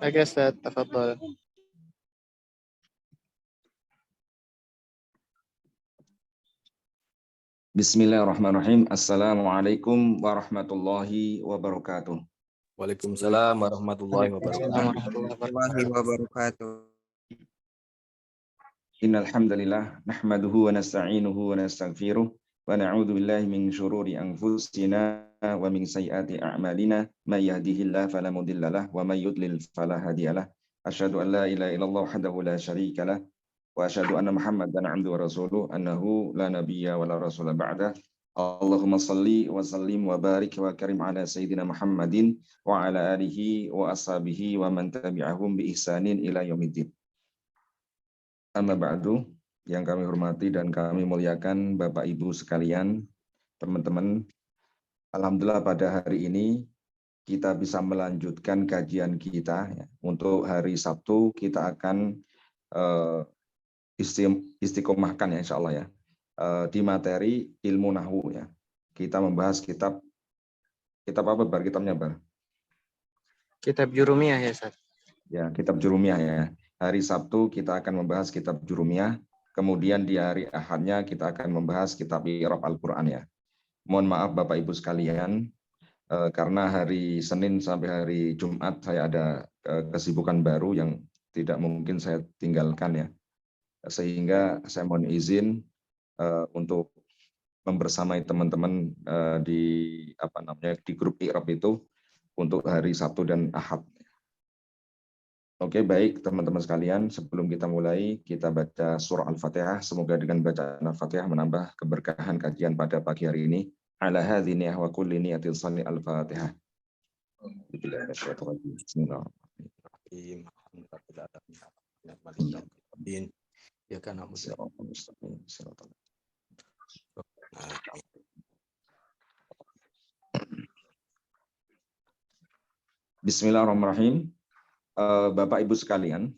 Oke, Ustaz, tafadhol. Bismillahirrahmanirrahim. Assalamualaikum warahmatullahi wabarakatuh. Waalaikumsalam warahmatullahi wabarakatuh. Warahmatullahi wabarakatuh. Innal hamdalillah nahmaduhu wa nasta'inuhu wa nastaghfiruh wa na'udzu billahi min syururi anfusina wa min sayyiati a'malina may yahdihillahu fala mudhillalah wa may yudlil fala hadiyalah. Asyhadu an la ilaha illallah wahdahu la syarikalah wa asyhadu anna Muhammadan 'abduhu wa rasuluh annahu la nabiyya wa la rasula ba'dah. Allahumma salli wa sallim wa barik wa karim ala sayyidina Muhammadin wa ala alihi wa ashabihi wa man tabi'ahum bi ihsanin ila yaumiddin. Amma ba'du, yang kami hormati dan kami muliakan Bapak Ibu sekalian, teman-teman. Alhamdulillah pada hari ini kita bisa melanjutkan kajian kita. Untuk hari Sabtu kita akan istiqomahkan ya insya Allah ya di materi ilmu nahwu ya. Kita membahas kitab apa Bar? Kitabnya Bar? Kitab Jurumiyah ya, Ustaz. Ya, kitab Jurumiyah ya. Hari Sabtu kita akan membahas kitab Jurumiyah, kemudian di hari Ahadnya kita akan membahas kitab I'rab Al-Qur'an ya. Mohon maaf Bapak Ibu sekalian, karena hari Senin sampai hari Jumat saya ada kesibukan baru yang tidak mungkin saya tinggalkan ya. Sehingga saya mohon izin untuk membersamai teman-teman di grup I'rab itu untuk hari Sabtu dan Ahad. Oke, baik teman-teman sekalian, sebelum kita mulai, kita baca surah Al-Fatihah. Semoga dengan bacaan Al-Fatihah menambah keberkahan kajian pada pagi hari ini. Ala hadzi niyah wa kulli niyatin shalli Al-Fatihah. Bismillahirrahmanirrahim. Bapak Ibu sekalian,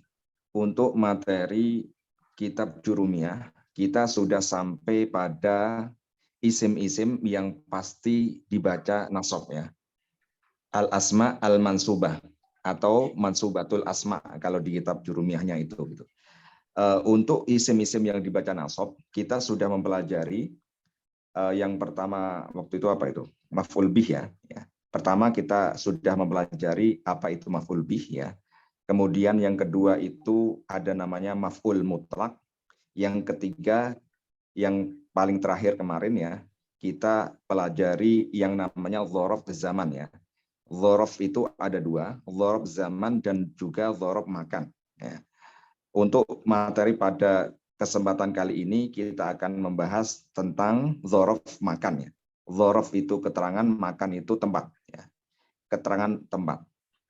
untuk materi kitab Jurumiyah, kita sudah sampai pada isim-isim yang pasti dibaca nasab ya. Al-asma al-mansubah atau mansubatul asma kalau di kitab Jurumiyahnya itu gitu. Untuk isim-isim yang dibaca nasab, kita sudah mempelajari yang pertama waktu itu apa itu? Maf'ul bih ya. Pertama kita sudah mempelajari apa itu maf'ul bih ya. Kemudian yang kedua itu ada namanya maf'ul mutlak. Yang ketiga, yang paling terakhir kemarin ya, kita pelajari yang namanya dzaraf zaman ya. Dzaraf itu ada dua, dzaraf zaman dan juga dzaraf makan. Ya. Untuk materi pada kesempatan kali ini kita akan membahas tentang dzaraf makan ya. Dzaraf itu keterangan, makan itu tempat ya. Keterangan tempat.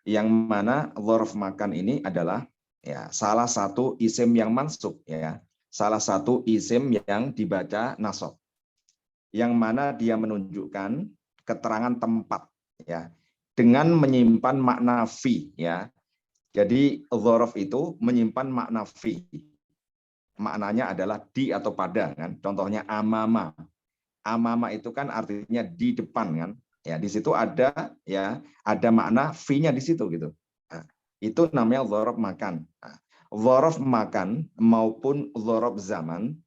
Yang mana dzaraf makan ini adalah ya salah satu isim yang mansub ya, salah satu isim yang dibaca nasab, yang mana dia menunjukkan keterangan tempat ya dengan menyimpan makna fi ya. Jadi dzaraf itu menyimpan makna fi, maknanya adalah di atau pada kan. Contohnya amama, amama itu kan artinya di depan kan. Ya, di situ ada ya, ada makna fi-nya di situ gitu. Nah, itu namanya dzaraf makan. Nah, dzaraf makan maupun dzaraf zaman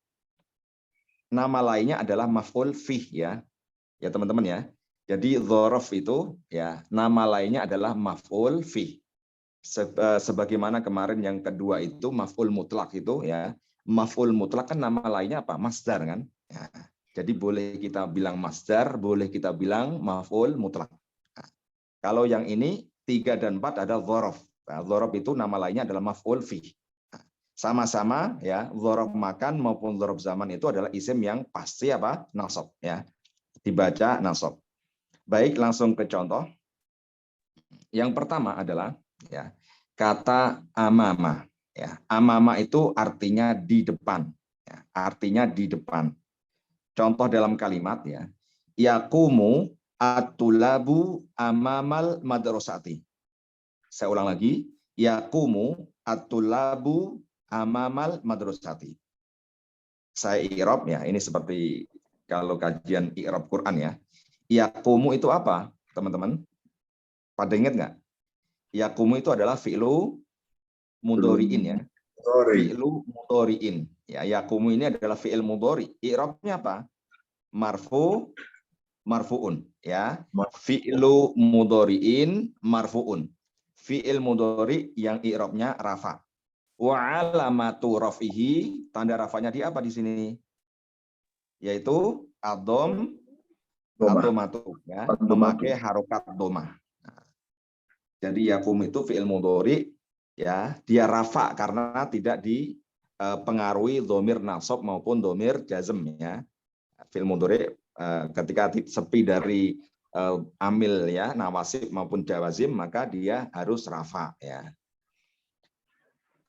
nama lainnya adalah maf'ul fih ya. Ya teman-teman ya. Jadi dzaraf itu ya nama lainnya adalah maf'ul fih. Sebagaimana kemarin yang kedua itu maf'ul mutlak itu ya. Maf'ul mutlak kan nama lainnya apa? Masdar kan? Ya. Jadi boleh kita bilang masdar, boleh kita bilang maf'ul mutlak. Nah, kalau yang ini 3 dan 4 ada dzaraf. Nah, dzaraf itu nama lainnya adalah maf'ul fih. Nah, sama-sama ya, dzaraf makan maupun dzaraf zaman itu adalah isim yang pasti apa? Nasab ya. Dibaca nasab. Baik, langsung ke contoh. Yang pertama adalah ya, kata amama ya. Amama itu artinya di depan ya, artinya di depan. Contoh dalam kalimat ya, yaqumu at-tulabu amamal madrasati. Saya ulang lagi, yaqumu at-tulabu amamal madrasati. Saya i'rab ya, ini seperti kalau kajian i'rab Quran ya. Yaqumu itu apa, teman-teman? Pada ingat nggak? Yakumu itu adalah fi'lu mudhari'in ya. Fi'lu mudhari'in. Ya, yakumu ini adalah fi'il mudhari. I'rabnya apa? Marfu'un ya. Fi'lu mudhari'in marfu'un. Fi'il mudhari yang i'rabnya rafa. Wa alamatu rafihi, tanda rafanya di apa di sini? Yaitu ad-dhammatu ya, memakai harokat dhammah. Nah, jadi yakum itu fi'il mudhari ya, dia rafa karena tidak dipengaruhi dhamir nasab maupun dhamir jazm ya. Fi'il mudhari ketika sepi dari amil ya, nawasib maupun jawazim, maka dia harus rafa ya.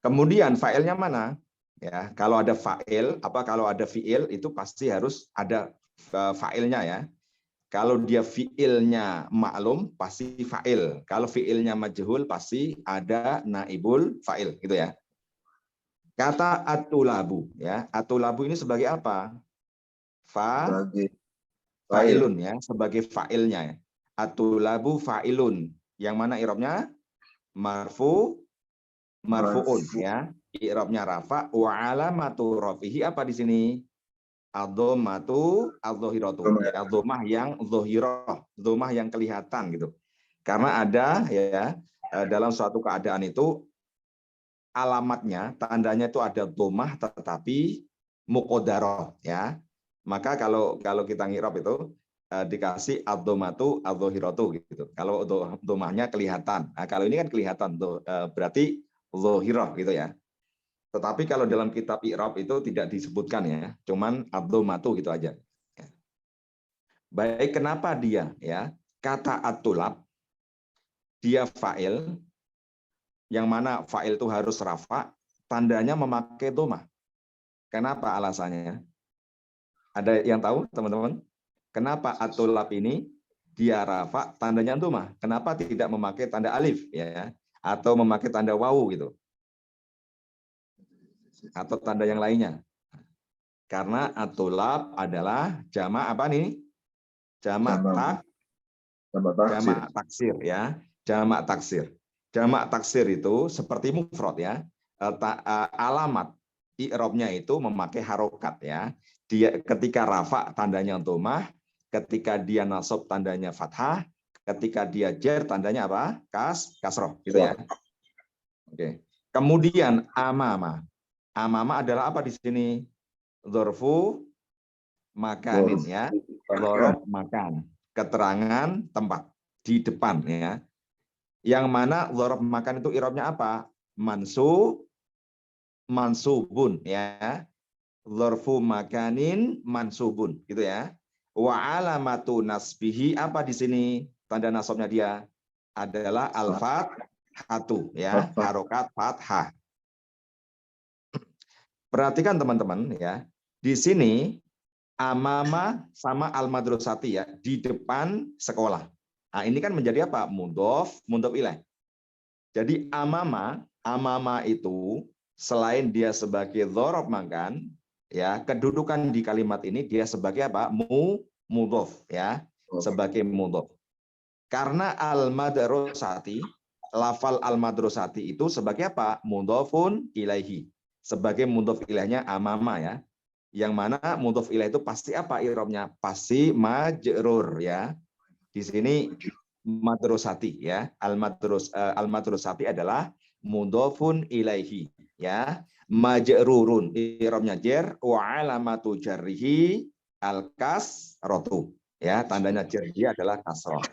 Kemudian fa'ilnya mana? Ya, kalau ada fa'il, kalau ada fi'il itu pasti harus ada fa'ilnya ya. Kalau dia fi'ilnya maklum pasti fa'il. Kalau fi'ilnya majhul pasti ada naibul fa'il gitu ya. Kata atulabu ya. Atulabu ini sebagai apa? Fa'ilun ya, sebagai fa'ilnya ya. Atulabu fa'ilun. Yang mana i'rabnya? Marfu'un ya, i'rabnya rafa. Wa alamatu rafihi apa di sini? Ad-dhammatu adz-dhahiratu ya, dhammah yang dhahirah, dhammah yang kelihatan gitu. Karena ada ya dalam suatu keadaan itu alamatnya, tandanya itu ada dhammah tetapi muqaddarah ya. Maka kalau kita ngirab itu dikasih ad-dhammatu adz-dhahiratu gitu. Kalau dhammahnya kelihatan. Nah, kalau ini kan kelihatan tuh berarti dhahirah gitu ya. Tetapi kalau dalam kitab i'rab itu tidak disebutkan ya, cuman ad-dhammatu gitu aja. Baik, kenapa dia ya? Kata at-tulab dia fa'il, yang mana fa'il itu harus rafa, tandanya memakai dhammah. Kenapa alasannya? Ada yang tahu, teman-teman? Kenapa at-tulab ini dia rafa, tandanya dhammah? Kenapa tidak memakai tanda alif ya? Atau memakai tanda wawu gitu? Atau tanda yang lainnya. Karena at-tulab adalah jamak apa nih? Jamak taksir ya. Jamak taksir. Jamak taksir itu seperti mufrad ya. Alamat i'rabnya itu memakai harokat ya. Dia ketika rafa tandanya dhammah, ketika dia nasab tandanya fathah, ketika dia jar tandanya apa? Kasroh gitu ya. Oke. Kemudian amama. Amama adalah apa di sini? Dzarfu makanin ya. Dzarf makan. Keterangan tempat di depan ya. Yang mana dzarf makan itu i'rabnya apa? Mansubun ya. Dzarfu makanin mansubun gitu ya. Wa alamatu nasbihi apa di sini? Tanda nasabnya dia adalah al-fathatu ya, harokat fathah. Perhatikan teman-teman ya. Di sini amama sama al-madrasati ya, di depan sekolah. Nah, ini kan menjadi apa? Mudhof ilaih. Jadi amama itu selain dia sebagai dzaraf makan ya, kedudukan di kalimat ini dia sebagai apa? Mudhof ya, sebagai mudhof. Karena al-madrasati, lafal al-madrasati itu sebagai apa? Mudhofun ilaihi. Sebagai mudhof ilaihnya amama ya. Yang mana mudhof ilaih itu pasti apa i'rabnya? Pasti majrur ya. Di sini madrasati ya. Al-madrasati adalah mudhofun ilaihi ya. Majrurun i'rabnya jar wa alamatu jarrihi al-kasratu ya. Tandanya jar dia adalah kasrah.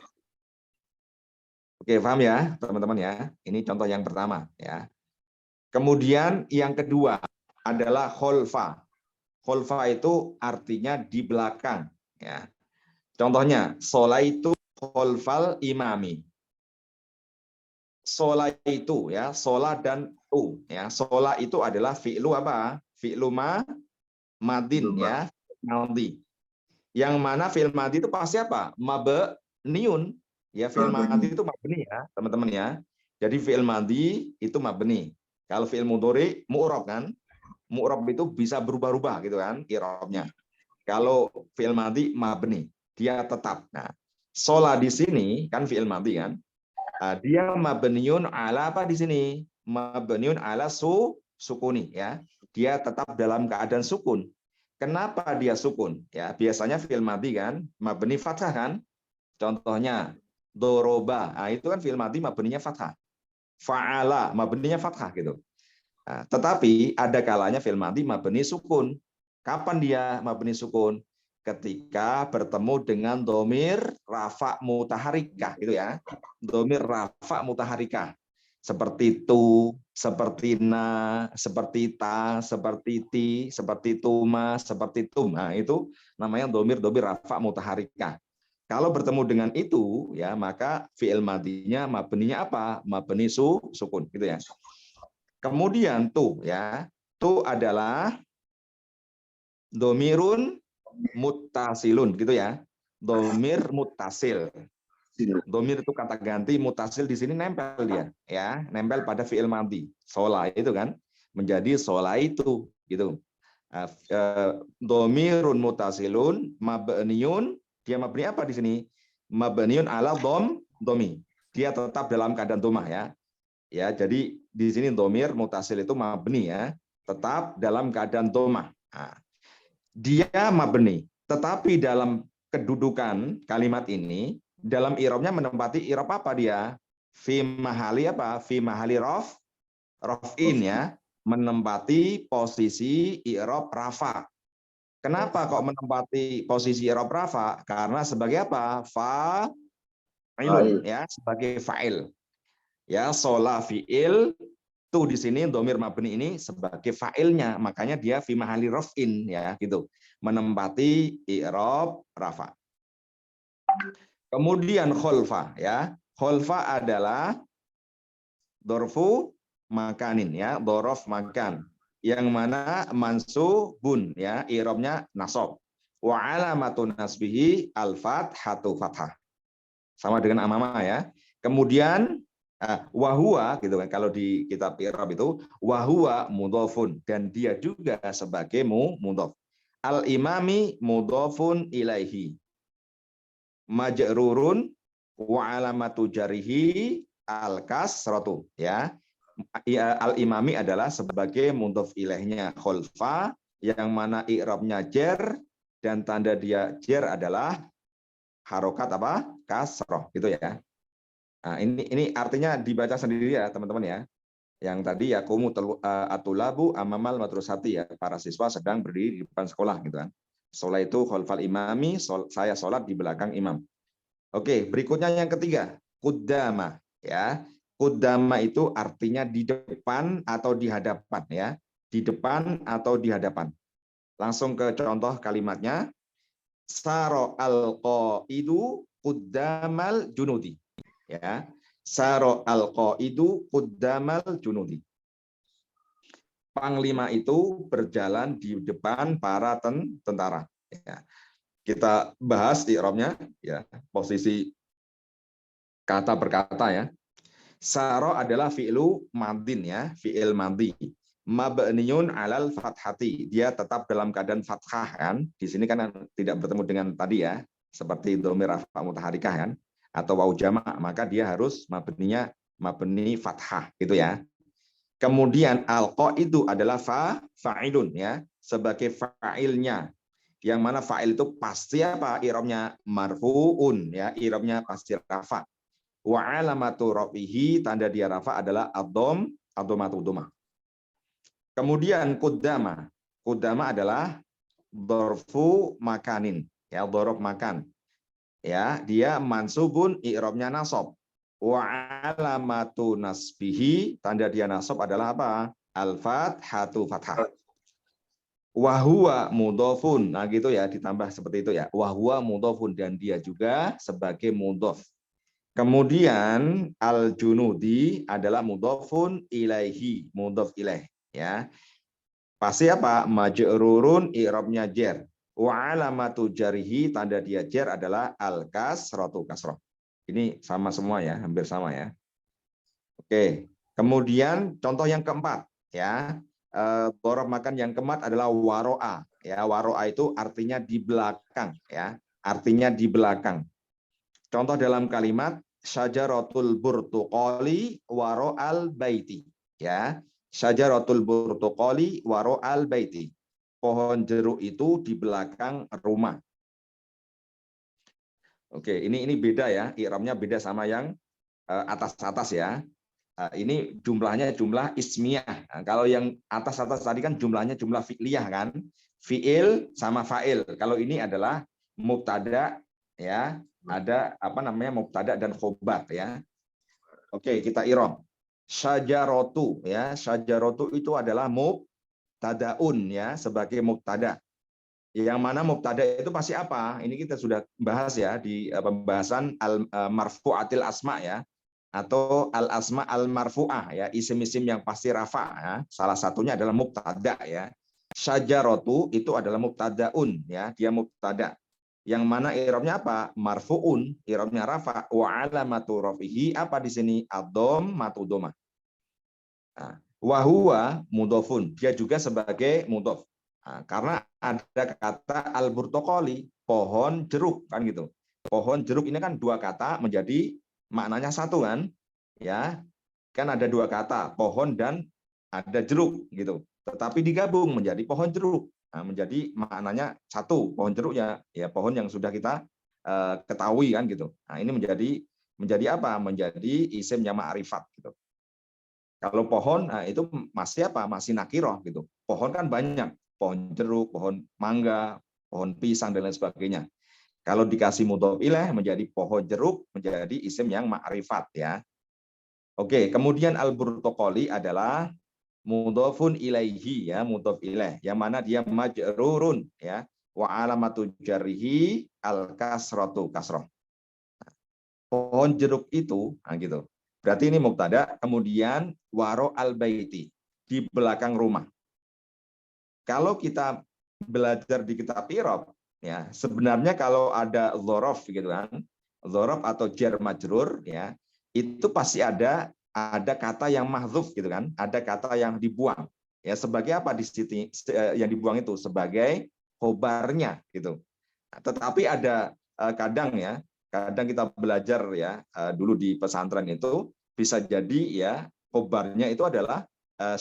Oke, paham ya, teman-teman ya. Ini contoh yang pertama ya. Kemudian yang kedua adalah kholfa. Kholfa itu artinya di belakang. Ya. Contohnya, sholaitu kholfal imami. Shola itu ya, shola dan tu. Ya. Shola itu adalah fi'lu apa? Fi'lu madin ya, madhi. Yang mana fi'il madhi itu pasti apa? Mabniun. Ya, fi'il madhi itu mabni ya, teman-teman ya. Jadi fi'il madhi itu mabni. Kalau fi'il mudhari mu'rab kan? Mu'rab itu bisa berubah-ubah gitu kan i'rabnya. Kalau fi'il madhi mabni, dia tetap. Nah, shola di sini kan fi'il madhi kan? Dia mabniun ala apa di sini? Mabniun ala sukuni ya. Dia tetap dalam keadaan sukun. Kenapa dia sukun? Ya, biasanya fi'il madhi kan, mabni fathah kan? Contohnya doroba. Nah, itu kan fi'il madhi mabninya fathah. Fa'ala mabninya fathah gitu. Nah, tetapi ada kalanya fi'il madhi mabni sukun. Kapan dia mabni sukun? Ketika bertemu dengan domir rafa mutaharikah gitu ya. Domir rafa mutaharikah. Seperti tu, seperti na, seperti ta, seperti ti, seperti tuma, seperti tum. Nah, itu namanya domir rafa mutaharikah. Kalau bertemu dengan itu ya, maka fi'il madinya mabninya apa? Mabni sukun gitu ya. Kemudian tu ya. Tu adalah domirun muttasilun gitu ya. Domir muttasil. Domir itu kata ganti, mutasil di sini nempel dia, ya, nempel pada fiil madhi. Sola itu kan menjadi sola itu, gitu. Domirun mutasilun mabniun, dia mabni apa di sini? Mabniun ala domi. Dia tetap dalam keadaan domah ya. Ya, jadi di sini domir mutasil itu mabni ya, tetap dalam keadaan domah. Nah, dia mabni, tetapi dalam kedudukan kalimat ini dalam i'rabnya menempati i'rab apa dia? Fi mahali apa? Fi mahali raf'in ya, menempati posisi i'rab rafa. Kenapa kok menempati posisi i'rab rafa? Karena sebagai apa? Fa'ilun ya, sebagai fa'il. Ya, shola fi'il tuh di sini domir mabni ini sebagai fa'ilnya, makanya dia fi mahali raf'in ya gitu. Menempati i'rab rafa. Kemudian kholfa ya. Kholfa adalah dorfu makanin ya, dorof makan. Yang mana mansubun ya, i'rabnya nasab. Wa alamatun nasbihi al-fathatu fathah. Sama dengan amama ya. Kemudian wahua gitu kan, kalau di kitab i'rab itu wahua mudhofun, dan dia juga sebagai mudhof. Al-imami mudhofun ilaihi. Majrurun wa alamatu jarihi al-kasratu ya. Al-imami adalah sebagai mudhof ilaihnya kholfa, yang mana i'rabnya jer, dan tanda dia jer adalah harokat apa? Kasroh gitu ya. Nah, ini artinya dibaca sendiri ya teman-teman ya. Yang tadi yaqumu atulabu amamal madrasati ya, para siswa sedang berdiri di depan sekolah gitu kan. Sholat itu khalfal imami, saya sholat di belakang imam. Oke, berikutnya yang ketiga, kuddama ya. Kuddama itu artinya di depan atau di hadapan ya. Di depan atau di hadapan. Langsung ke contoh kalimatnya. Saro al-qaidu kuddamal junudi. Ya. Saro al-qaidu kuddamal junudi. Panglima itu berjalan di depan para tentara. Ya. Kita bahas di i'rabnya ya, posisi kata per kata ya. Saro adalah fi'lu madin ya, fi'il madhi. Mabniun alal fathati, dia tetap dalam keadaan fathah kan. Di sini kan tidak bertemu dengan tadi ya, seperti dhamir rafa mutaharikah kan, atau wau jama', maka dia harus mabninya mabni fathah gitu ya. Kemudian alqa itu adalah fa'ilun ya, sebagai fa'ilnya. Yang mana fa'il itu pasti apa? I'rabnya marfu'un ya, i'rabnya pasti rafa. Wa alamatu rafihi, tanda dia rafa adalah ad-dhammatu dhammah. Kemudian kuddama. Kuddama adalah dzarfu makanin ya, dzaraf makan. Ya, dia mansubun, i'rabnya nasab. Wa alamatu nasbihi, tanda dia nasab adalah apa? Al-fathatu fathah. Wa huwa mudhofun. Nah gitu ya, ditambah seperti itu ya. Wa huwa mudhofun, dan dia juga sebagai mudhof. Kemudian al-junudi adalah mudhofun ilaihi, mudhof ilaih ya. Pasti apa? Majrurun, i'rabnya jer. Wa alamatu jarihi, tanda dia jer adalah al-kasratu kasroh. Ini sama semua ya, hampir sama ya. Oke. Kemudian contoh yang keempat ya. Dhorob makan yang keempat adalah waro'a ya. Waro'a itu artinya di belakang ya. Artinya di belakang. Contoh dalam kalimat syajaratul burtuqali waro'al baiti. Ya, syajaratul burtuqali waro'al baiti. Pohon jeruk itu di belakang rumah. Oke, ini beda ya, i'rabnya beda sama yang atas-atas ya. Ini jumlahnya jumlah ismiyah. Nah, kalau yang atas-atas tadi kan jumlahnya jumlah fi'liyah kan. Fi'il sama fa'il. Kalau ini adalah mubtada ya, ada apa namanya mubtada dan khobar ya. Oke, kita i'rab. Syajaratu ya, syajaratu itu adalah mubtadaun ya, sebagai mubtada. Yang mana mubtada itu pasti apa? Ini kita sudah bahas ya di pembahasan marfu'atil asma ya, atau al asma al marfu'ah ya, isim-isim yang pasti rafa ya. Salah satunya adalah mubtada ya. Syajaratu itu adalah mubtadaun ya, dia mubtada. Yang mana i'rabnya apa? Marfu'un, i'rabnya rafa, wa alamatu rafihi apa di sini? Ad-dhammatu dhammah. Nah, wa huwa mudhofun, dia juga sebagai mudhof. Nah, karena ada kata al-burtuqali, pohon jeruk kan gitu. Pohon jeruk ini kan dua kata menjadi maknanya satu kan? Ya. Kan ada dua kata, pohon dan ada jeruk gitu. Tetapi digabung menjadi pohon jeruk. Nah, menjadi maknanya satu, pohon jeruk ya, pohon yang sudah kita ketahui kan gitu. Nah, ini menjadi apa? Menjadi isim yang ma'rifat gitu. Kalau pohon, nah itu masih apa? Masih nakiroh gitu. Pohon kan banyak, pohon jeruk, pohon mangga, pohon pisang dan lain sebagainya. Kalau dikasih mudhof ilaih menjadi pohon jeruk, menjadi isim yang ma'rifat ya. Oke, kemudian al-burtuqali adalah mudhofun ilaihi ya, mudhof ilaih yang mana dia majrurun ya. Wa alamatu jarrihi al-kasratu kasroh. Pohon jeruk itu, nah gitu. Berarti ini mubtada, kemudian waro al-baiti, di belakang rumah. Kalau kita belajar di kitab i'rab, ya, sebenarnya kalau ada dzaraf gitu kan, dzaraf atau jar majrur ya, itu pasti ada kata yang mahdzuf gitu kan, ada kata yang dibuang. Ya, sebagai apa di sini yang dibuang itu? Sebagai khobarnya gitu. Tetapi ada kadang ya, kadang kita belajar ya dulu di pesantren itu bisa jadi ya khobarnya itu adalah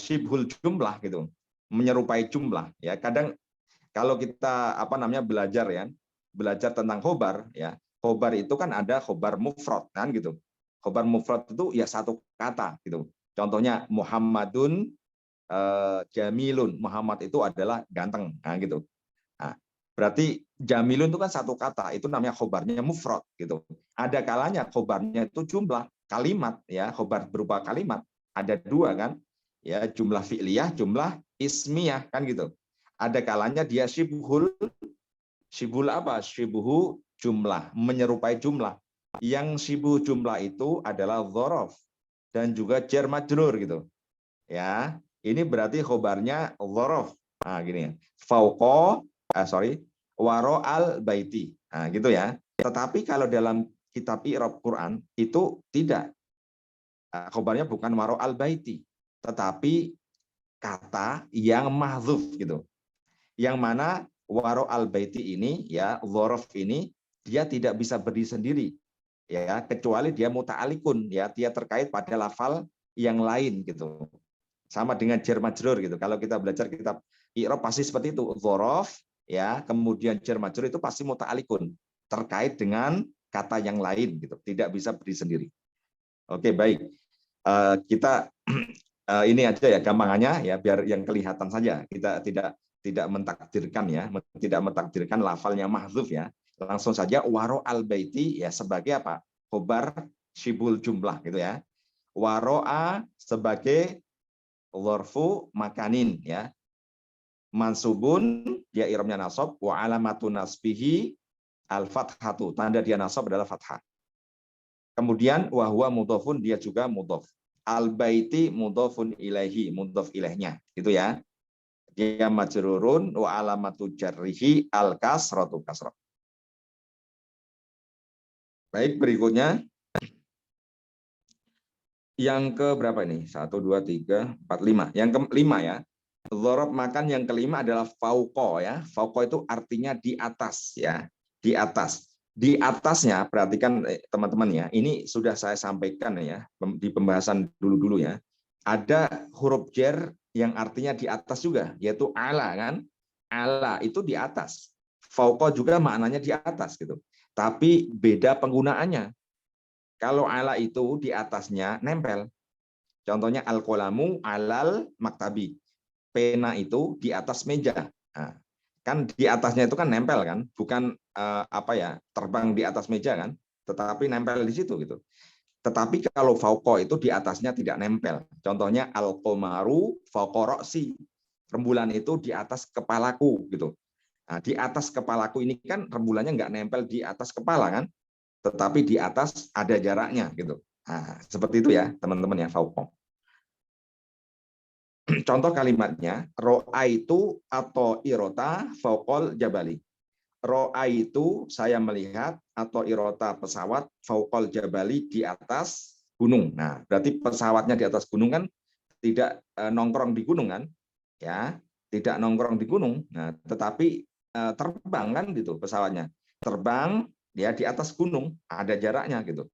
syibhul jumlah gitu, menyerupai jumlah ya. Kadang kalau kita apa namanya belajar tentang khobar ya, khobar itu kan ada khobar mufrad kan gitu. Khobar mufrad itu ya satu kata gitu. Contohnya Muhammadun jamilun, Muhammad itu adalah ganteng nah gitu. Nah, berarti jamilun itu kan satu kata, itu namanya khobarnya mufrad gitu. Ada kalanya khobarnya itu jumlah kalimat ya, khobar berupa kalimat. Ada dua kan, ya jumlah fi'liyah, jumlah ismiyah kan gitu. Ada kalanya dia syibhul apa? Syibhu jumlah, menyerupai jumlah. Yang syibhu jumlah itu adalah dzaraf dan juga jar majrur gitu. Ya, ini berarti khobarnya dzaraf. Nah, gini. Fauqa waro al baiti. Nah, gitu ya. Tetapi kalau dalam kitab i'rab Quran itu tidak. Khobarnya bukan waro al baiti, tetapi kata yang mahdzuf gitu. Yang mana waro al baiti ini ya, dzaraf ini dia tidak bisa berdiri sendiri ya, kecuali dia muta'alikun ya, dia terkait pada lafal yang lain gitu. Sama dengan jar majrur gitu. Kalau kita belajar kitab i'rab pasti seperti itu. Dzaraf ya, kemudian jar majrur itu pasti muta'alikun, terkait dengan kata yang lain gitu. Tidak bisa berdiri sendiri. Oke, baik. Kita ini aja ya gampangannya ya, biar yang kelihatan saja. Kita tidak mentakdirkan ya, tidak mentakdirkan lafalnya mahdzuf ya. Langsung saja waro al baiti ya sebagai apa? Khobar syibul jumlah gitu ya. Waro'a sebagai dzarfu makanin ya. Mansubun dia i'rabnya nasab, wa alamatu nasbihi al fathatu, tanda dia nasab adalah fathah. Kemudian wa huwa mudhofun, dia juga mudhof. Al baiti mudhofun ilaihi, mudhof ilaihnya gitu ya. Dia majrurun wa alamatu jarrihi al kasratu kasrah. Baik, berikutnya yang ke berapa ini? 1 2 3 4 5. Yang kelima ya. Dzaraf makan yang kelima adalah fauqa ya. Fauqa itu artinya di atas ya, di atas. Di atasnya, perhatikan teman-teman ya, ini sudah saya sampaikan ya di pembahasan dulu-dulu ya. Ada huruf jar yang artinya di atas juga, yaitu ala kan. Ala itu di atas. Fauqa juga maknanya di atas gitu. Tapi beda penggunaannya. Kalau ala itu di atasnya nempel. Contohnya al-qalamu alal maktabi. Pena itu di atas meja. Nah, kan di atasnya itu kan nempel kan, bukan terbang di atas meja kan, tetapi nempel di situ gitu. Tetapi kalau fauqa itu di atasnya tidak nempel. Contohnya al-qamaru fauqa ra'si. Rembulan itu di atas kepalaku gitu. Nah, di atas kepalaku ini kan rembulannya nggak nempel di atas kepala kan, tetapi di atas ada jaraknya gitu. Nah, seperti itu ya teman-teman ya fauqa. Contoh kalimatnya, ro'a itu atau irota fauqol jabali. Ro'a itu saya melihat atau irota pesawat fauqol jabali di atas gunung. Nah, berarti pesawatnya di atas gunung kan tidak nongkrong di gunung kan? Ya, tidak nongkrong di gunung. Nah, tetapi terbang kan gitu pesawatnya. Terbang dia di atas gunung, ada jaraknya gitu.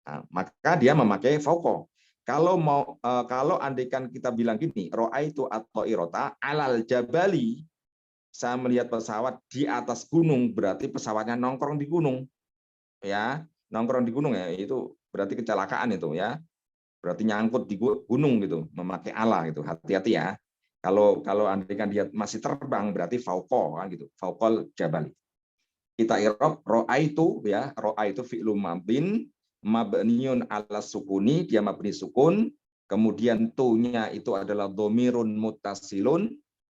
Nah, maka dia memakai fauqa. Kalau andaikan kita bilang gini, ro'aitu atau irota alal jabali, saya melihat pesawat di atas gunung, berarti pesawatnya nongkrong di gunung, ya nongkrong di gunung ya, itu berarti kecelakaan itu ya, berarti nyangkut di gunung gitu, memakai ala gitu, hati-hati ya. Kalau andaikan dia masih terbang, berarti fauqa kan gitu, fauqal jabali. Kita i'rab ro'aitu ya, ro'aitu fi'lu madin mabniun ala sukuni, dia mabni sukun, kemudian tu-nya itu adalah dhamirun muttasilun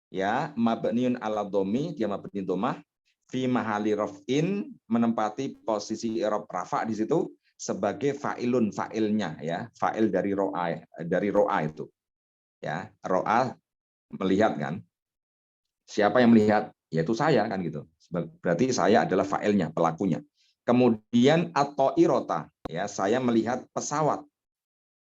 ya, mabniun ala dhammi, dia mabni dhammah, fi mahali raf'in, menempati posisi i'rab rafa di situ sebagai fa'ilun, fa'ilnya ya, fa'il dari ro'a itu ya. Ro'a melihat kan, siapa yang melihat, yaitu saya kan gitu, berarti saya adalah fa'ilnya, pelakunya. Kemudian atau irota ya, saya melihat pesawat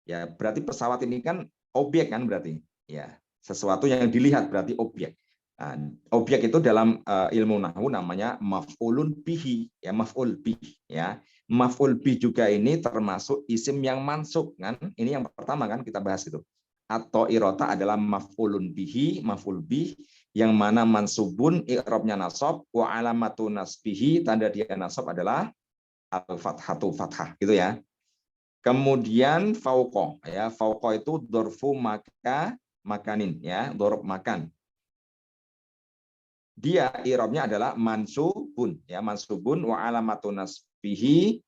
ya, berarti pesawat ini kan objek kan, berarti ya sesuatu yang dilihat berarti objek. Nah, objek itu dalam ilmu nahwu namanya maf'ulun bihi ya, maf'ul bih ya. Maf'ul bih juga ini termasuk isim yang mansub kan, ini yang pertama kan kita bahas itu. Atau irota adalah maf'ulun bihi, maf'ul bih yang mana mansubun i'rabnya nasab, wa alamatu nasbihi, tanda dia nasab adalah al-fathatu, fathah gitu ya. Kemudian fauqa ya, fauqa itu dzarfu makanin ya, dzarf makan. Dia i'rabnya adalah mansubun ya, mansubun wa alamatu nasbihi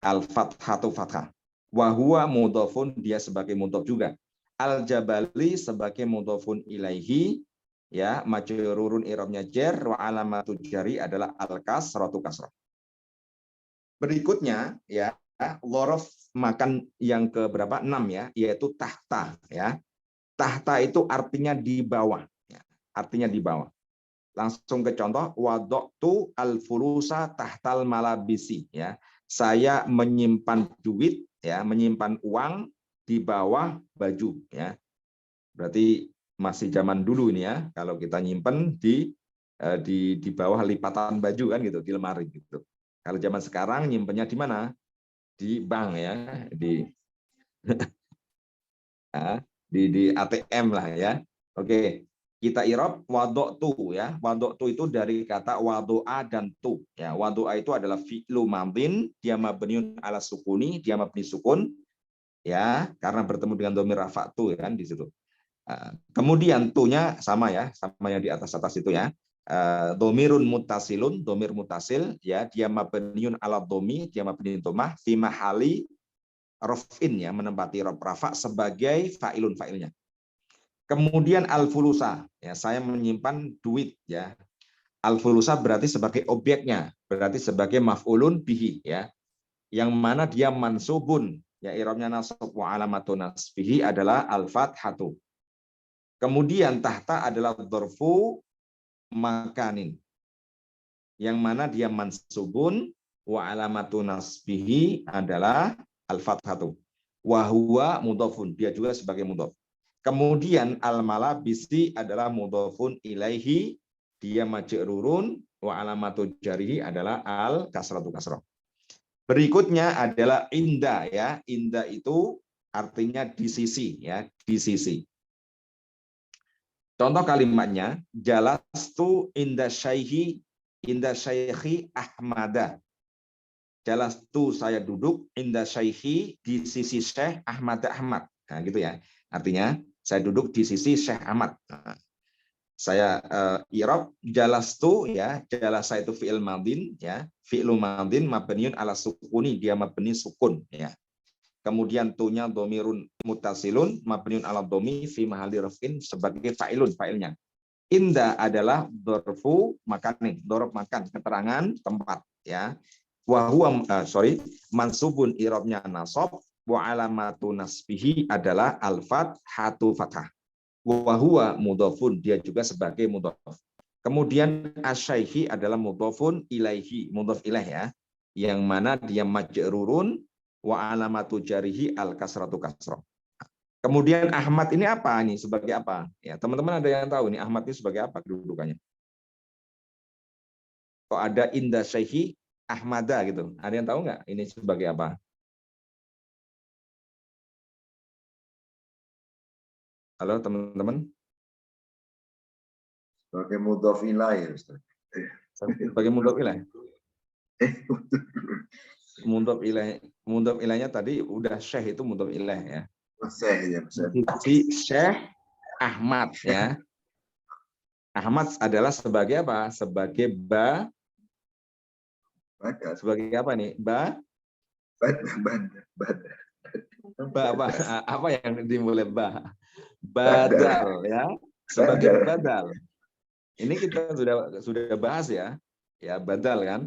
al-fathatu, fathah. Wa huwa mudhafun, dia sebagai mudhaf juga. Al-jabali sebagai mudhafun ilaihi ya, majrurun i'rabnya jar, wa alamatu jari adalah al-kasratu, kasrah. Berikutnya ya, dzaraf makan yang ke berapa? 6 ya, yaitu tahta ya. Tahta itu artinya di bawah ya, artinya di bawah. Langsung ke contoh, wada'tu al-fulusa tahtal malabisi ya. Saya menyimpan duit ya, menyimpan uang di bawah baju ya. Berarti masih zaman dulu ini ya, kalau kita nyimpen di bawah lipatan baju kan gitu, di lemari gitu. Kalau zaman sekarang nyimpennya di mana? Di bank ya, di ATM lah ya. Oke, kita i'rab wada'tu ya. Wada'tu itu dari kata wadu'a dan tu ya. Wadu'a itu adalah fi'lu madin, dia mabniun ala sukuni, dia mabni sukun ya, karena bertemu dengan dhamir rafa'tu kan di situ. Kemudian tu-nya sama ya, sama yang di atas itu ya. Dhamirun muttasilun, dhamir muttasil ya, dia mabniun ala dhammi, dia mabni dhammah fi mahali raf'in ya, menempati rafa sebagai fa'ilun, fa'ilnya. Kemudian al-fulusa ya, saya menyimpan duit ya. Al-fulusa berarti sebagai objeknya, berarti sebagai maf'ulun bihi ya. Yang mana dia mansubun ya, i'rabnya nasab wa alamatun nasbihi adalah al-fathatu. Kemudian tahta adalah dzarfu makanin, yang mana dia mansubun wa alamatun nasbihi adalah al-fathatu. Wa huwa mudhafun, dia juga sebagai mudhaf. Kemudian al-malabisi adalah mudhafun ilaihi, dia majrurun Wa alamatu jarihi adalah al kasratu kasroh. Berikutnya adalah inda ya. Inda itu artinya di sisi ya, di sisi. Contoh kalimatnya, jalastu inda syaihi Ahmada. Jalastu saya duduk inda syaihi di sisi Syekh Ahmad. Nah, gitu ya. Artinya saya duduk di sisi Syekh Ahmad. Nah, saya i'rab jalastu ya, jalasa itu fi'il madin ya, fi'lu madin mabniun ala sukuni, dia mabni sukun ya. Kemudian tunya domirun mutasilun mabniun ala domi fi mahalli rafin sebagai fa'ilun, fa'ilnya. Inda adalah dorfu makan nih, dorob makan, keterangan tempat ya. Wa mansubun i'rabnya nasab wa alamatu nasbihi adalah alfat hatu fathah. Wa huwa mudhafun, dia juga sebagai mudhaf. Kemudian asyaihi adalah mudhafun ilaihi, mudhaf ilaih ya, yang mana dia majrurun wa alamatu jarihi al kasratu kasrah. Kemudian Ahmad ini apa nih, sebagai apa? Ya, teman-teman ada yang tahu nih Ahmad ini sebagai apa kedudukannya? Kok ada inda syaihi Ahmada gitu. Ada yang tahu nggak ini sebagai apa? Halo teman-teman. Sebagai mudhof ilaih, Ustaz. Sebagai mudhof ilaih. Mudhof ilaihnya tadi udah syekh itu mudhof ilaih ya. Si Syekh Ahmad ya. Ahmad adalah sebagai apa? Sebagai sebagai apa nih? Apa yang dimulai badal ya, sebagai badal. Ini kita sudah bahas ya. Ya, badal kan.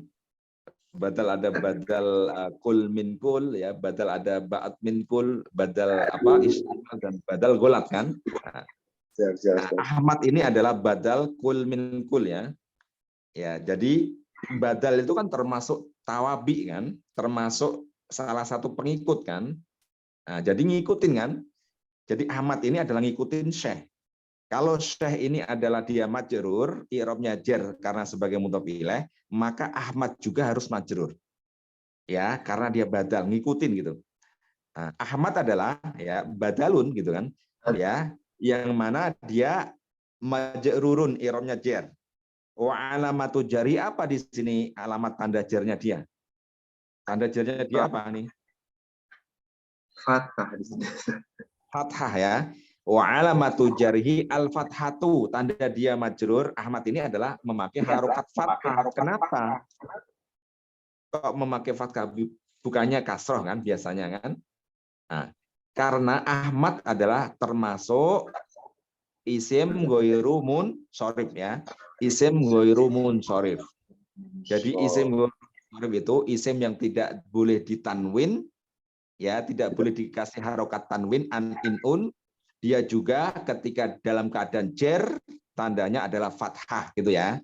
Badal ada badal kul min kul ya, badal ada ba'at min kul, badal apa istimal dan badal golat kan. Nah, Ahmad ini adalah badal kul min kul ya. Ya, jadi badal itu kan termasuk tawabi kan, termasuk salah satu pengikut kan. Nah, jadi ngikutin kan. Jadi Ahmad ini adalah ngikutin Syekh. Kalau Syekh ini adalah dia majrur, i'rabnya jar karena sebagai mudhof ilaih, maka Ahmad juga harus majrur. Ya, karena dia badal, ngikutin gitu. Nah, Ahmad adalah ya badalun gitu kan. Ya, yang mana dia majrurun, i'rabnya jar. Wa alamatu jari apa di sini alamat tanda jarnya dia? Tanda jarnya dia apa nih? Fathah di sini. Fathah ya. Wa alamatu jarhi al-fathatu, tanda dia majrur Ahmad ini adalah memakai harokat fathah. Kenapa? Kok memakai fathah bukannya kasroh kan biasanya kan? Nah, karena Ahmad adalah termasuk isim ghoiru munsorif ya. Isim ghoiru munsorif. Jadi isim ghoiru munsorif itu isim yang tidak boleh ditanwin ya, tidak boleh dikasih harokat tanwin an inun. Dia juga ketika dalam keadaan jer, tandanya adalah fathah gitu ya.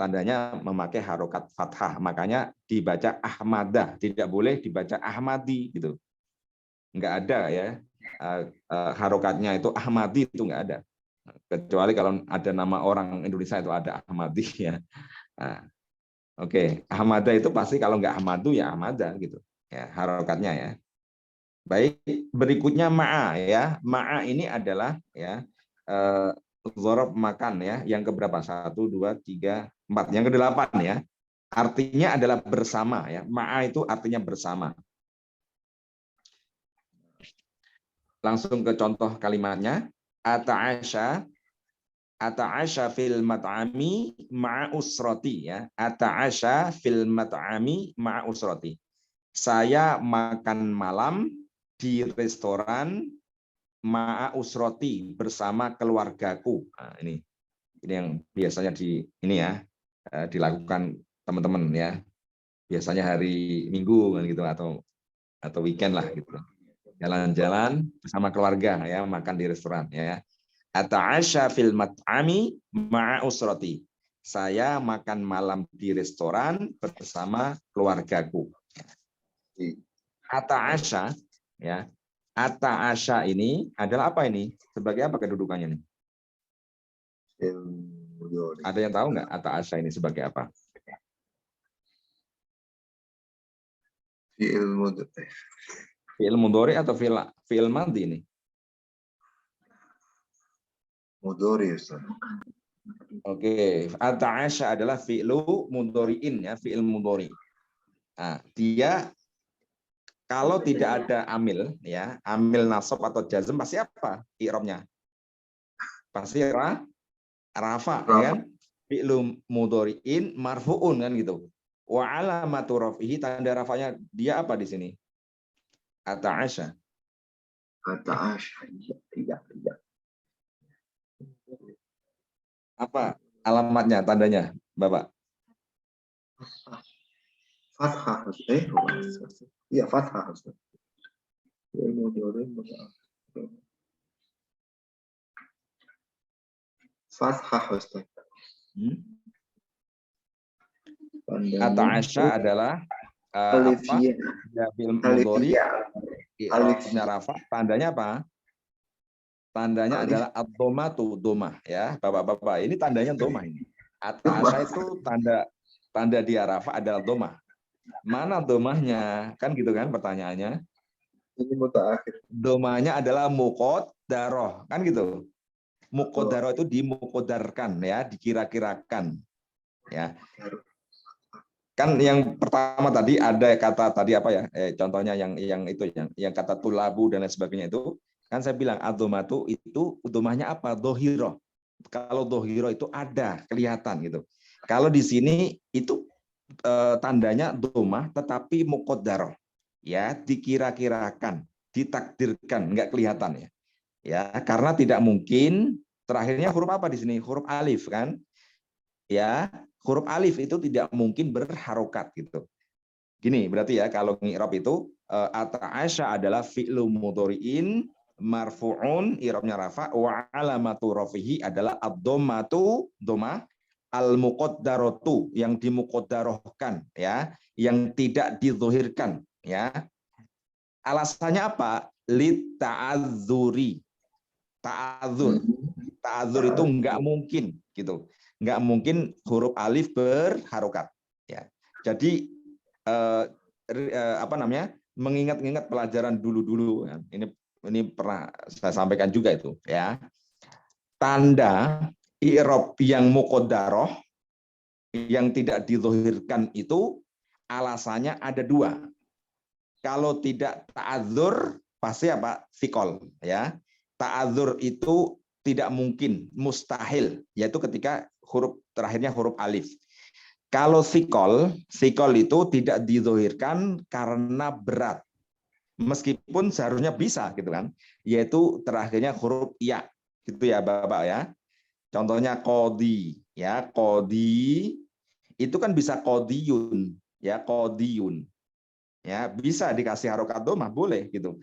Tandanya memakai harokat fathah. Makanya dibaca Ahmadah, tidak boleh dibaca Ahmadi gitu. Enggak ada ya. Harokatnya itu Ahmadi itu enggak ada. Kecuali kalau ada nama orang Indonesia itu ada Ahmadi ya. Nah, oke, Ahmadah itu pasti kalau enggak Ahmadu ya Ahmadah gitu. Ya, harokatnya ya. Baik, berikutnya ma'a ya. Ma'a ini adalah ya dzaraf makan ya. Yang keberapa? 1, 2, 3, 4. Yang ke-8 ya. Artinya adalah bersama ya. Ma'a itu artinya bersama. Langsung ke contoh kalimatnya. Ata'asya fil mat'ami ma'a usrati ya. Ata'asya fil mat'ami ma'a usrati. Saya makan malam di restoran ma'a usroti bersama keluargaku. Nah, ini yang biasanya dilakukan teman-teman ya. Biasanya hari Minggu gitu atau weekend lah gitu. Jalan-jalan bersama keluarga ya, makan di restoran ya. Ata'asya fil mat'ami ma'a usroti. Saya makan malam di restoran bersama keluargaku. Ata'asya ya. Ata'asya ini adalah apa ini? Sebagai apa kedudukannya nih? mudhari. Ada yang tahu nggak ata'asya ini sebagai apa? Fi'il mudhari. Fi'il mudhari atau fi'il madhi ini? Mudhari, Ustaz. Oke, ata'asya adalah fi'lu mudhari'in ya, fi'il mudhari. Nah, dia kalau tidak ada amil ya, amil nasab atau jazm pasti apa i'rabnya? Pasti rafa ya kan? Fi'lu mudhari'in marfu'un kan gitu. Wa alamatu raf'ihi, tanda rafanya dia apa di sini? Ata'asya. Ata'asya. Iya. Apa alamatnya, tandanya, Bapak? Fathah, Ustaz. Iya, fathah, Ustaz. Fi'il mudhari muta'akhir. Fathah, Ustaz. Ata'asya adalah apa? Alifiyah. Ya, fi'il mudhari, Alifiyah. i'rabnya rafa, tandanya apa? Tandanya Alif. adalah ad-dhammatu, dhammah ya, Bapak-bapak. Ini tandanya dhammah ini. Ata'asya itu tanda dia rafa adalah dhammah. Mana dhammahnya? Kan gitu kan pertanyaannya. Ini muta'akhir. Dhammahnya adalah muqaddarah, kan gitu. Muqaddarah itu dimuqaddarkan ya, dikira-kirakan. Ya. Kan yang pertama tadi ada kata tadi apa ya? Contohnya yang itu yang kata tulabu dan lain sebagainya itu. Kan saya bilang ad-dhammatu itu dhammahnya apa? Dhohiro. Kalau dhohiro itu ada, kelihatan gitu. Kalau di sini itu tandanya dhammah tetapi muqaddarah. Ya, dikira-kirakan, ditakdirkan, enggak kelihatan ya. Ya, karena tidak mungkin terakhirnya huruf apa di sini? Huruf alif kan? Ya, huruf alif itu tidak mungkin berharokat gitu. Gini, berarti ya kalau ngi'rab itu ata'asya adalah fi'lu mudhari'in marfu'un, i'rabnya rafa, wa alamatu rafihi adalah ad-dhammatu, dhammah, al-muqaddaratu, yang dimuqaddarahkan ya, yang tidak dizahirkan ya. Alasannya apa? Lit ta'adzuri. Ta'adzur itu enggak mungkin gitu. Enggak mungkin huruf alif berharokat ya. Jadi apa namanya? Mengingat-ingat pelajaran dulu-dulu ya. Ini pernah saya sampaikan juga itu ya. Tanda i'rab yang muqaddarah yang tidak dizahirkan itu alasannya ada dua. Kalau tidak ta'adzur pasti apa? Thiqal ya. Ta'adzur itu tidak mungkin, mustahil, yaitu ketika huruf terakhirnya huruf alif. Kalau thiqal itu tidak dizahirkan karena berat. Meskipun seharusnya bisa gitu kan, yaitu terakhirnya huruf ya, gitu ya Bapak ya. Contohnya qadhi ya, qadhi itu kan bisa qadhiyun ya, qadhiyun. Ya, bisa dikasih harokat dhammah boleh gitu.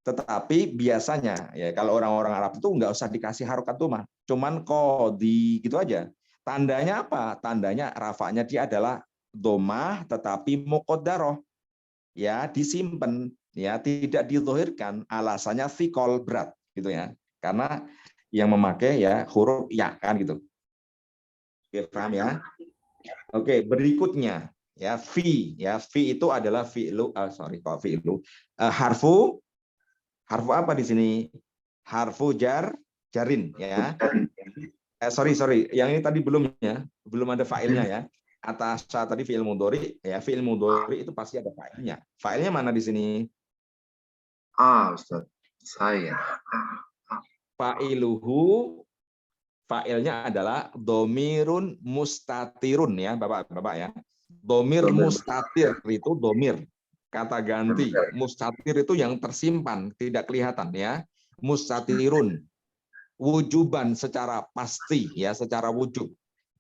Tetapi biasanya ya kalau orang-orang Arab itu nggak usah dikasih harokat dhammah, cuman qadhi gitu aja. Tandanya apa? Tandanya rafanya dia adalah dhammah tetapi muqaddarah. Ya, disimpan ya, tidak dizahirkan, alasannya thiqal, berat gitu ya. Karena yang memakai ya huruf ya kan gitu. Oke, paham ya? Oke, berikutnya ya fi itu adalah fi'lu harfu apa di sini? Harfu jarin ya. Sorry, yang ini tadi belum ada fa'ilnya ya. Ata'asya tadi fi'il mudhari ya, fi'il mudhari itu pasti ada fa'ilnya. Fa'ilnya mana di sini? Ustaz. Saya. Fa'iluhu, fa'ilnya adalah domirun mustatirun ya Bapak ya. Domir mustatir itu domir, kata ganti. Mustatir itu yang tersimpan, tidak kelihatan ya. Mustatirun, wujuban secara pasti ya, secara wujub.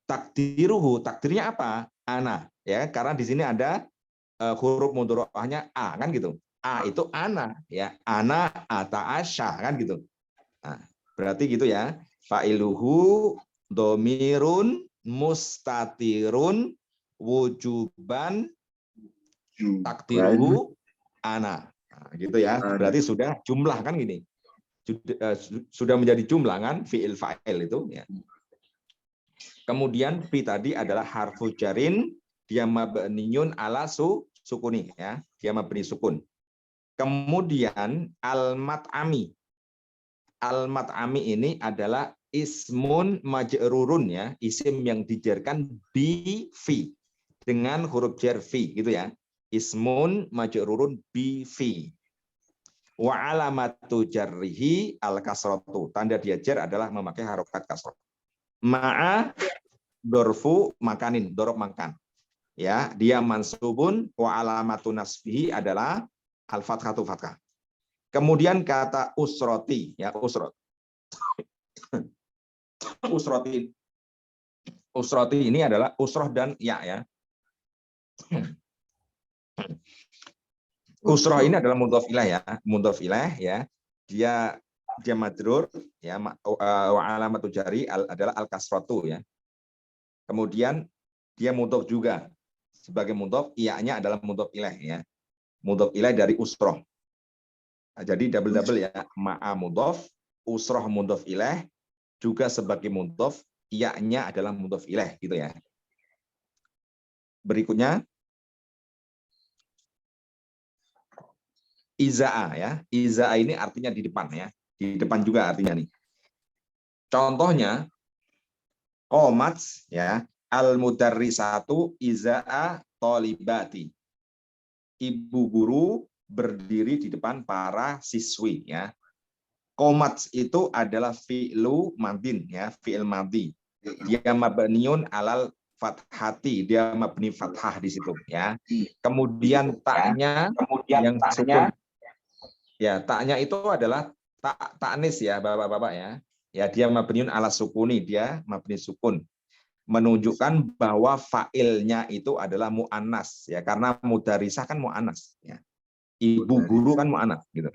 Takdiruhu, takdirnya apa? Ana ya, karena di sini ada huruf mudhari'ahnya a kan gitu. A itu ana ya, ana ata'asya kan gitu. Nah, berarti gitu ya. Fa'iluhu domirun mustatirun wujuban takdiruhu ana. Nah, gitu ya. Berarti sudah jumlah kan gini. Sudah menjadi jumlah kan fi'il fa'il itu ya. Kemudian fi tadi adalah harfu jarin, dia mabniyun ala sukuni ya, dia mabni sukun. Kemudian al-mat'ami. Al-mat'ami ini adalah ismun majrurun ya, isim yang dijarkan bi fi dengan huruf jar fi gitu ya. Ismun majrurun bi fi. Wa alamatu jarrihi al-kasratu. Tanda dia jar adalah memakai harokat kasrah. Ma'a dorfu makanin, dorob makan. Ya, dia mansubun wa alamatu nasbihi adalah al-fathatu fathah. Kemudian kata usroti, ya usrot. Usroti. Usroti ini adalah usroh dan ya. Usroh ini adalah mudhof ilaih ya, mudhof ilaih ya. Dia majrur ya, wa alamatu jari adalah al-kasratu ya. Kemudian dia mudhof juga. Sebagai mudhof, iya-nya adalah mudhof ilaih ya. Mudhof ilaih dari usroh. Nah, jadi double ya, ma'a mudhof, usroh mudhof ilaih, juga sebagai mudhof, iya-nya adalah mudhof ilaih gitu ya. Berikutnya Iza'a ya. Iza'a ini artinya di depan ya. Di depan juga artinya nih. Contohnya qomats ya, al-mudarrisatu iza'a thalibati. Ibu guru berdiri di depan para siswi ya. Qomats itu adalah fi'lu madin ya, fi'il madhi. Dia mabniun alal fathati, dia mabni fathah di situ ya. Kemudian taknya yang sukun. Ya, taknya itu adalah ta'nis ya, Bapak-bapak ya. Ya, dia mabniun ala sukuni, dia mabni sukun. Menunjukkan bahwa fa'ilnya itu adalah mu'annas ya, karena mudarisah kan mu'annas ya. Ibu guru kan mu'annas gitu.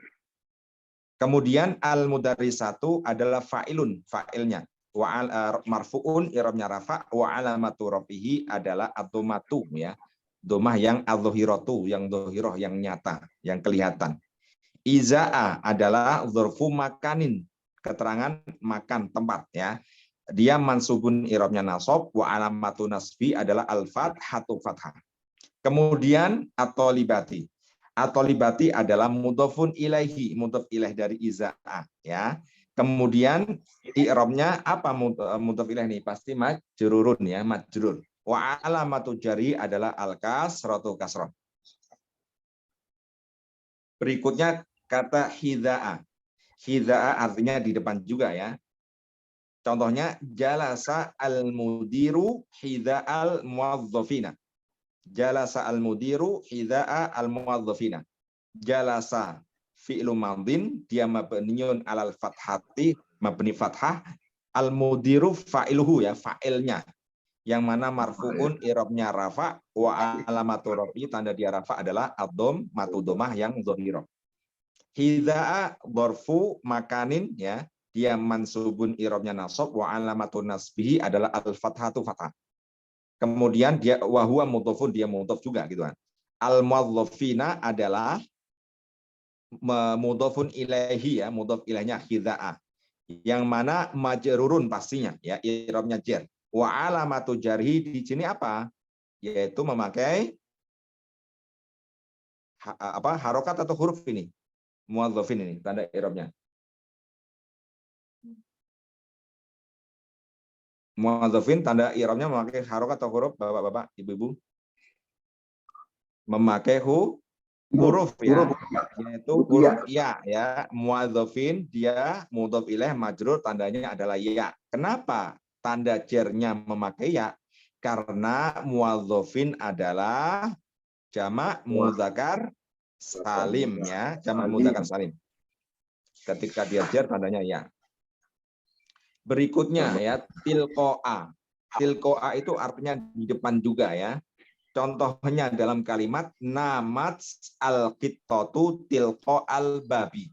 Kemudian al-mudarisatu adalah fa'ilun, fa'ilnya. Wa marfu'un i'rabnya rafa' wa alamatu rafihi adalah ad-dhammatu ya. Dhammah yang adh-dhahiratu, yang dhahirah, yang nyata, yang kelihatan. Iza'a adalah dzarfu makanin, keterangan makan tempat ya. Dia mansubun i'rabnya nasab wa alamatu nasbi adalah al-fathatu fathah. Kemudian at-thalibati. At-thalibati adalah mudhofun ilaihi, mudhof ilaih dari iza'a ya. Kemudian i'rabnya apa mudhof ilaih nih? Pasti majrurun ya, majrur. Wa alamatu jari adalah al-kasratu kasrah. Berikutnya kata hida'a. Hida'a artinya di depan juga ya. Contohnya jalasa al-mudiru hida'al muwazzafina. Jalasa al-mudiru hida'a al-muwazzafina. Jalasa fi'lu madin, dia mabniun alal fathati, mabni fathah. Al-mudiru fa'iluhu ya, fa'ilnya. Yang mana marfu'un i'rabnya rafa' wa alamatu rafi, tanda dia rafa' adalah ad-dhom matu domah yang dhahirah. Hida'a dorfu makanin ya, dia mansubun i'rabnya nasab wa alamatun nasbihi adalah al-fathatu fathah. Kemudian dia wa huwa mudhofun, dia mudhof juga gitu kan. Al-muwazzafina adalah mudhofun ilaihi ya, mudhof ilaihnya hida'a. Yang mana majrurun pastinya ya, i'rabnya jar. Wa alamatu jarhi di sini apa? Yaitu memakai harokat atau huruf ini. Muwadzafin ini tanda i'rabnya. Muwadzafin tanda i'rabnya memakai harokat atau huruf, Bapak-bapak, Ibu-ibu. Memakai huruf ya, yaitu huruf ya ya. Muwadzafin dia mudhof ilaih majrur, tandanya adalah ya. Kenapa tanda jarnya memakai ya? Karena muwadzafin adalah jamak mudzakkar salim ya, jamak mudzakkar salim. Ketika dia jar tandanya ya. Berikutnya ya, tilqo'a. Tilqo'a itu artinya di depan juga ya. Contohnya dalam kalimat namat al-qittatu tilqo'al babi.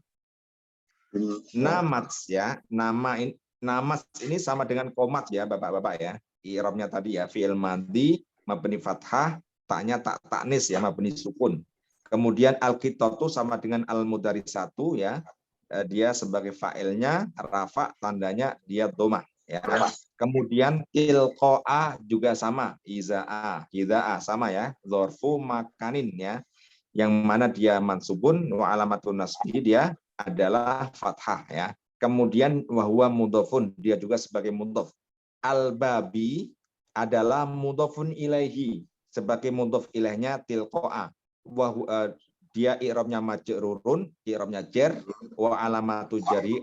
Namat ya, namat ini sama dengan qomat ya Bapak-bapak ya. I'rabnya tadi ya, fi'il madhi mabni fathah, taknya taknis ya, mabni sukun. Kemudian al-qittatu sama dengan al-mudarisatu ya. Dia sebagai fa'ilnya rafa, tandanya dia dhammah ya. Kemudian tilqa'a juga sama, izaa sama ya, dzarfu makanin ya, yang mana dia mansubun wa alamatun nasbihi dia adalah fathah ya. Kemudian wahwa mudhofun, dia juga sebagai mudhof. Al-babi adalah mudhofun ilaihi, sebagai mudhof ilaihnya tilqa'a. Dia i'rabnya majrurun, i'rabnya jar, wa alamatu jari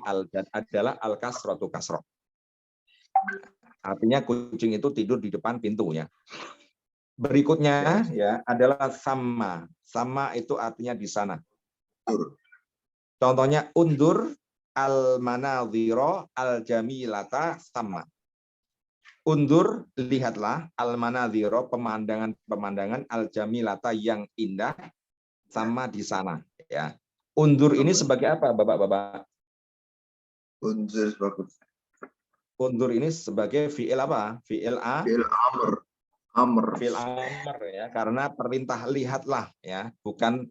adalah al-kasratu kasrah. Artinya kucing itu tidur di depan pintunya. Berikutnya ya adalah sama. Sama itu artinya di sana. Contohnya undur al-manadhira al-jamilata sama. Undur, lihatlah al-manadhira, pemandangan al-jamilata yang indah sama di sana ya. Undur ini sebagai apa, Bapak-bapak? Undur bagus. Undur ini sebagai fi'il apa? Fi'il amr. Amr. Fi'il amr ya, karena perintah lihatlah ya, bukan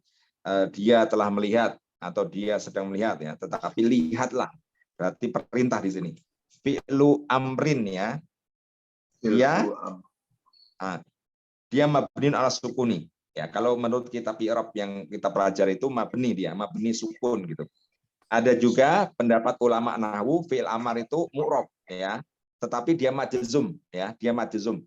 dia telah melihat atau dia sedang melihat ya, tetapi lihatlah. Berarti perintah di sini. Fi'lu amrin ya. Dia mabniun ala sukuni. Ya, kalau menurut kitab i'rab yang kita pelajari itu mabni, dia mabni sukun gitu. Ada juga pendapat ulama nahwu fi'il amar itu mu'rab ya, tetapi dia majzum ya, dia majzum.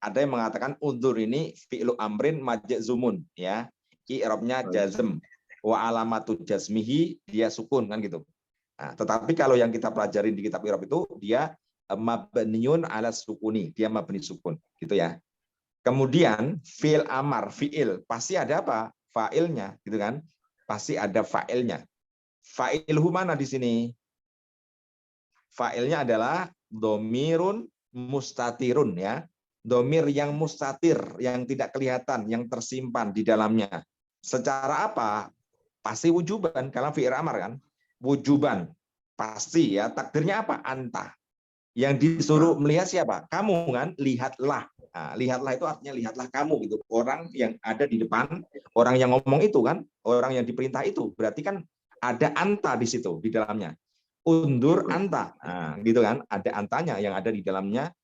Ada yang mengatakan undur ini fi'lu amrin majzumun ya, i'rabnya jazm, wa alamatu jazmihi dia sukun kan gitu. Nah, tetapi kalau yang kita pelajari di kitab i'rab itu dia mabniun ala sukuni, dia mabni sukun gitu ya. Kemudian fi'il amar, fi'il pasti ada apa? Fa'ilnya gitu kan? Pasti ada fa'ilnya. Fa'ilhu mana di sini? Fa'ilnya adalah domirun mustatirun ya. Domir yang mustatir, yang tidak kelihatan, yang tersimpan di dalamnya. Secara apa? Pasti wujuban, karena fi'il amar kan. Wujuban. Pasti ya, takdirnya apa? Anta. Yang disuruh melihat siapa? Kamu kan, lihatlah. Nah, lihatlah itu artinya lihatlah kamu gitu. Orang yang ada di depan, orang yang ngomong itu kan, orang yang diperintah itu. Berarti kan ada anta di situ, di dalamnya. Undur anta. Nah, gitu kan, ada antanya yang ada di dalamnya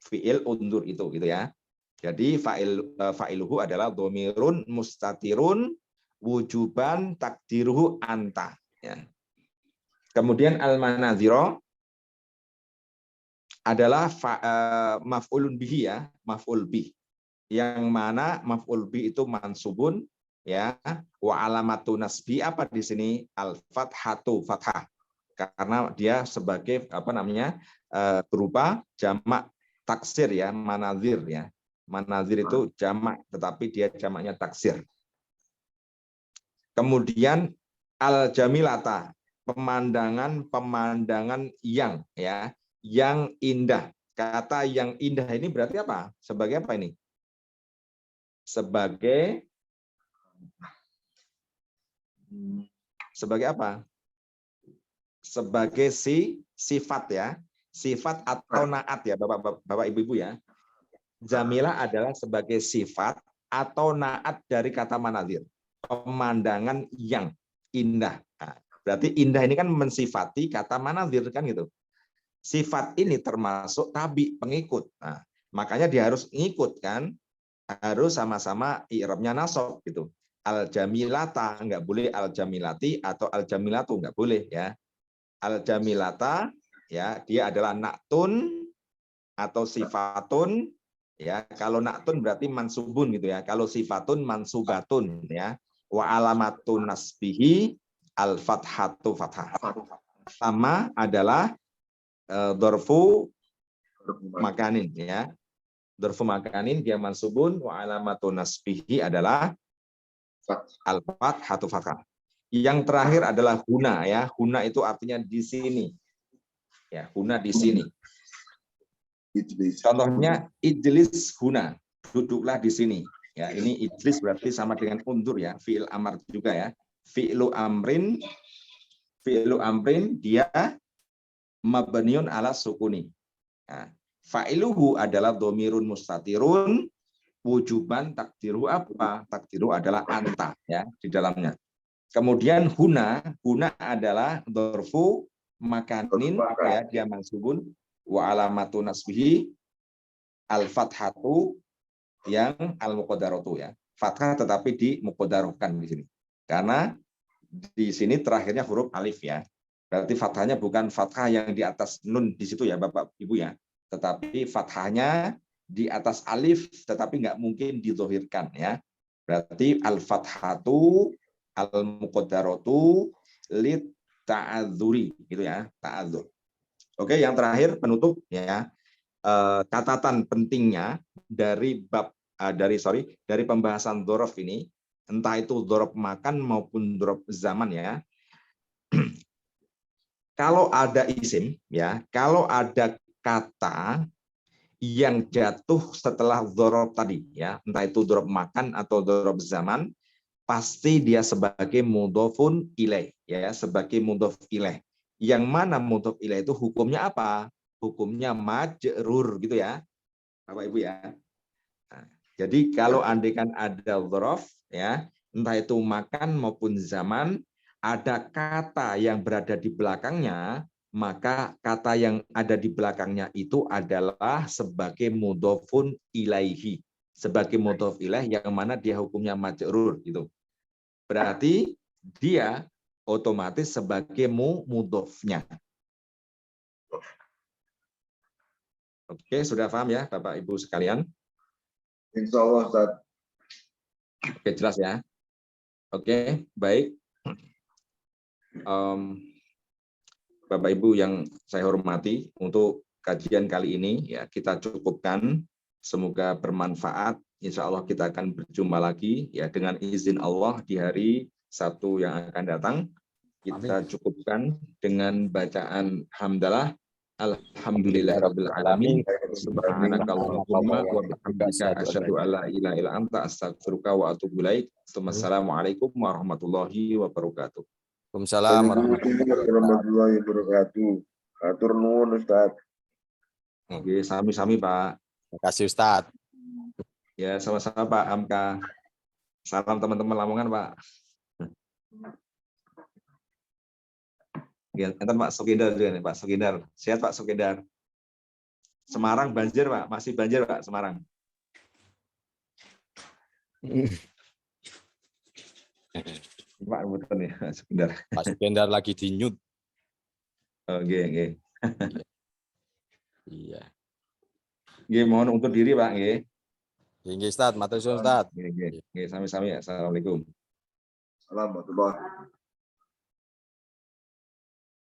fi'il undur itu gitu ya. Jadi fa'iluhu adalah domirun mustatirun wujuban takdiruhu anta ya. Kemudian al-manaziro adalah maf'ulun bihi ya, maf'ul bih. Yang mana maf'ul bih itu mansubun ya, wa alamatu nasbi apa di sini? Al-fathatu, fathah. Karena dia sebagai apa namanya? Berupa jamak taksir ya, manazir ya. Manazir itu jamak, tetapi dia jamaknya taksir. Kemudian al-jamilata, pemandangan yang ya, yang indah. Kata yang indah ini berarti apa? Sebagai apa ini? Sebagai apa? Sebagai sifat ya. Sifat atau naat ya, Bapak Ibu ya. Jamilah adalah sebagai sifat atau naat dari kata manazir. Pemandangan yang indah. Nah, berarti indah ini kan mensifati kata manazir kan gitu. Sifat ini termasuk tabi, pengikut. Nah, makanya dia harus ngikut kan, harus sama-sama i'rabnya nasab gitu. Al-jamilata enggak boleh al-jamilati atau al-jamilatu enggak boleh ya. Al-jamilata ya, dia adalah na'tun atau sifatun ya. Kalau na'tun berarti mansubun gitu ya. Kalau sifatun mansubatun ya. Wa alamatun nasbihi al-fathatu fathah. Sama adalah dorfu makanin ya. Dorfu makanin dia mansubun wa alamatu nasbihi adalah al-fathatu fathah. Yang terakhir adalah huna ya. Huna itu artinya di sini. Ya, huna di sini. Contohnya ijlis huna, duduklah di sini. Ya, ini ijlis berarti sama dengan undur ya, fi'il amar juga ya. Fi'lu amrin dia mabniun ala sukuni. Nah, fa'iluhu adalah domirun mustatirun, wujuban takdiru apa? Takdiru adalah anta ya di dalamnya. Kemudian huna adalah dorfu makanin ya, dia mansubun Wa alamatu nasbihi al-fathatu yang al-muqaddaratu ya. Fathah tetapi dimuqaddarahkan di sini. Karena di sini terakhirnya huruf alif ya. Berarti fathahnya bukan fathah yang di atas nun di situ ya Bapak Ibu ya. Tetapi fathahnya di atas alif tetapi nggak mungkin didzohirkan ya. Berarti al-fathatu al-muqaddaratu lit ta'adzuri gitu ya, ta'adzur. Oke, yang terakhir penutup ya. Catatan pentingnya dari dari pembahasan dzaraf ini, entah itu dzaraf makan maupun dzaraf zaman ya. Kalau ada isim ya, kalau ada kata yang jatuh setelah dzaraf tadi ya, entah itu dzaraf makan atau dzaraf zaman, pasti dia sebagai mudhofun ilaih ya, sebagai mudhof ilaih. Yang mana mudhof ilaih itu hukumnya apa? Hukumnya majrur gitu ya, Bapak Ibu ya. Nah, jadi kalau andaikan ada dzaraf ya, entah itu makan maupun zaman, ada kata yang berada di belakangnya, maka kata yang ada di belakangnya itu adalah sebagai mudhofun ilaihi, sebagai mudhof ilaih yang mana dia hukumnya majrur gitu. Berarti dia otomatis sebagai mudhofnya. Oke, sudah paham ya Bapak Ibu sekalian? Insya Allah, Ustaz. Oke, jelas ya. Oke, baik. Bapak Ibu yang saya hormati, untuk kajian kali ini ya kita cukupkan. Semoga bermanfaat. Insya Allah kita akan berjumpa lagi ya dengan izin Allah di hari Sabtu yang akan datang. Kita cukupkan dengan bacaan hamdalah. Alhamdulillahirabbil alamin. Subhanakallahumma wa bihamdika asyhadu an la ilaha illa anta astaghfiruka wa atubu ilaik. Assalamualaikum warahmatullahi wabarakatuh. Waalaikumsalam warahmatullahi wabarakatuh. Atur nuwun, Ustaz. Oke, sami-sami Pak. Terima kasih Ustadz. Ya, sama-sama Pak Hamka. Salam teman-teman Lamongan Pak. Ya, enten Pak Sukendar juga nih Pak Sukendar. Sehat Pak Sukendar. Semarang banjir Pak, masih banjir Pak Semarang. Pak betul ya Sukendar. Pak Sukendar lagi di nyut. Oke, oke. Iya. Oke, mohon untuk diri Pak, nggih. Nggih Ustadz, matur suwun Ustadz. Nggih, nggih. Nggih, sami-sami ya. Assalamualaikum. Assalamualaikum.